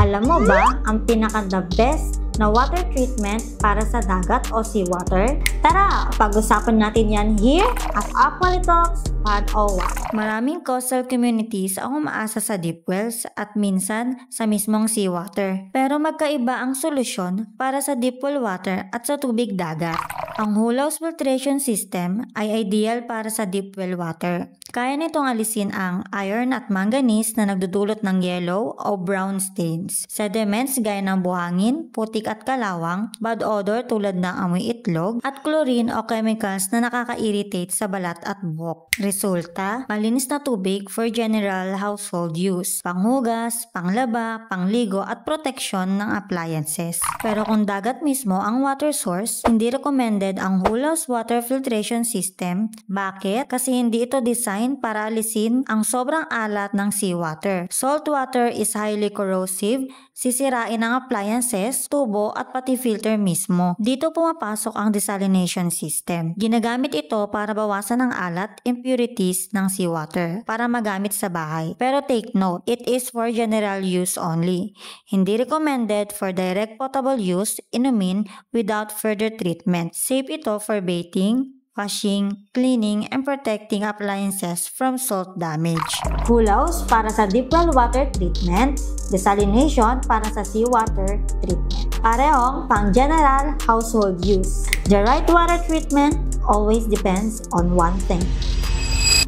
Alam mo ba ang pinaka-the best na water treatment para sa dagat o seawater? Tara, pag-usapan natin yan here at Aqualitalks Pod 01. Maraming coastal communities ang umaasa sa deep wells at minsan sa mismong seawater. Pero magkaiba ang solusyon para sa deep well water at sa tubig dagat. Ang Hulau's filtration system ay ideal para sa deep well water. Kaya nitong alisin ang iron at manganese na nagdudulot ng yellow o brown stains. Sediments gaya ng buhangin, putik at kalawang, bad odor tulad ng amoy itlog, at chlorine o chemicals na nakaka-irritate sa balat at buhok. Resulta, malinis na tubig for general household use, panghugas, panglaba, pangligo at proteksyon ng appliances. Pero kung dagat mismo ang water source, hindi recommended ang Hulau's water filtration system. Bakit? Kasi hindi ito design para alisin ang sobrang alat ng seawater. Salt water is highly corrosive, sisirain ang appliances, tubo at pati filter mismo. Dito pumapasok ang desalination system. Ginagamit ito para bawasan ang alat, impurities ng seawater para magamit sa bahay. Pero take note, it is for general use only. Hindi recommended for direct potable use, inumin without further treatment. Safe ito for bathing, washing, cleaning, and protecting appliances from salt damage. Hulau's para sa deep well water treatment, desalination para sa seawater treatment. Parehong pang general household use. The right water treatment always depends on one thing: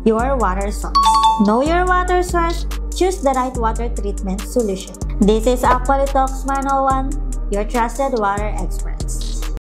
your water source. Know your water source, choose the right water treatment solution. This is Aqualitalks 101, your trusted water experts.